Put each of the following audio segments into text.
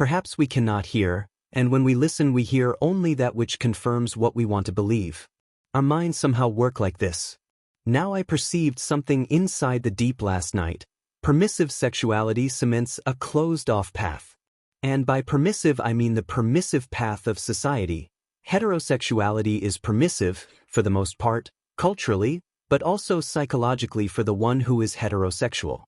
Perhaps we cannot hear, and when we listen we hear only that which confirms what we want to believe. Our minds somehow work like this. Now I perceived something inside the deep last night. Permissive sexuality cements a closed-off path. And by permissive I mean the permissive path of society. Heterosexuality is permissive, for the most part, culturally, but also psychologically for the one who is heterosexual.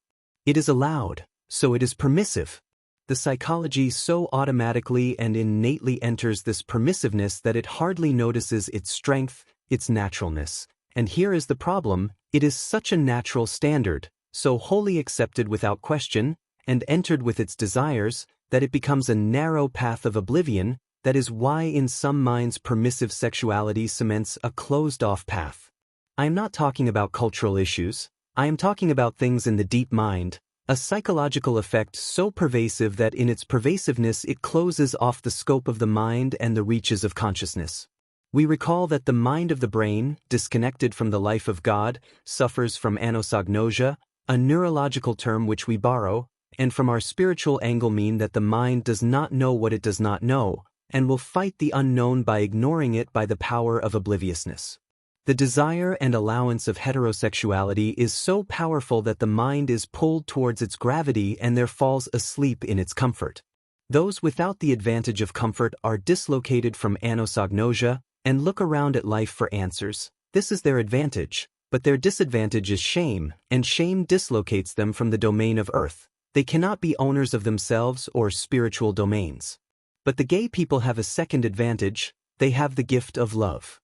It is allowed, so it is permissive. The psychology so automatically and innately enters this permissiveness that it hardly notices its strength, its naturalness. And here is the problem: it is such a natural standard, so wholly accepted without question, and entered with its desires, that it becomes a narrow path of oblivion. That is why in some minds permissive sexuality cements a closed-off path. I am not talking about cultural issues. I am talking about things in the deep mind, a psychological effect so pervasive that in its pervasiveness it closes off the scope of the mind and the reaches of consciousness. We recall that the mind of the brain, disconnected from the life of God, suffers from anosognosia, a neurological term which we borrow, and from our spiritual angle mean that the mind does not know what it does not know, and will fight the unknown by ignoring it by the power of obliviousness. The desire and allowance of heterosexuality is so powerful that the mind is pulled towards its gravity and there falls asleep in its comfort. Those without the advantage of comfort are dislocated from anosognosia and look around at life for answers. This is their advantage, but their disadvantage is shame, and shame dislocates them from the domain of earth. They cannot be owners of themselves or spiritual domains. But the gay people have a second advantage: they have the gift of love.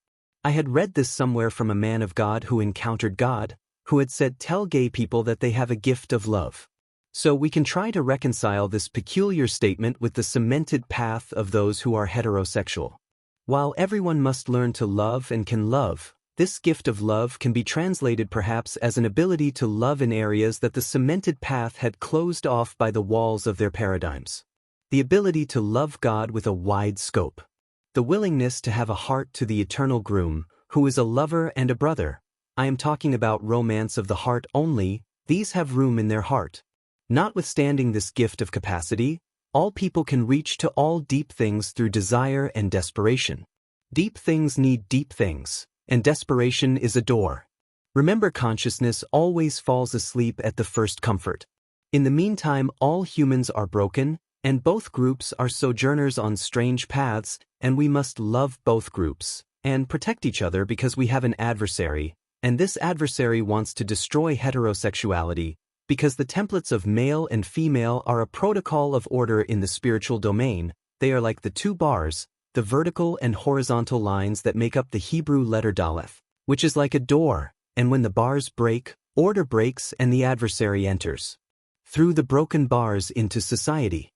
I had read this somewhere from a man of God who encountered God, who had said, "Tell gay people that they have a gift of love." So we can try to reconcile this peculiar statement with the cemented path of those who are heterosexual. While everyone must learn to love and can love, this gift of love can be translated perhaps as an ability to love in areas that the cemented path had closed off by the walls of their paradigms. The ability to love God with a wide scope. The willingness to have a heart to the eternal groom, who is a lover and a brother. I am talking about romance of the heart only. These have room in their heart. Notwithstanding this gift of capacity, all people can reach to all deep things through desire and desperation. Deep things need deep things, and desperation is a door. Remember, consciousness always falls asleep at the first comfort. In the meantime, all humans are broken, and both groups are sojourners on strange paths, and we must love both groups and protect each other because we have an adversary, and this adversary wants to destroy heterosexuality, because the templates of male and female are a protocol of order in the spiritual domain. They are like the two bars, the vertical and horizontal lines that make up the Hebrew letter Daleth, which is like a door, and when the bars break, order breaks and the adversary enters through the broken bars into society.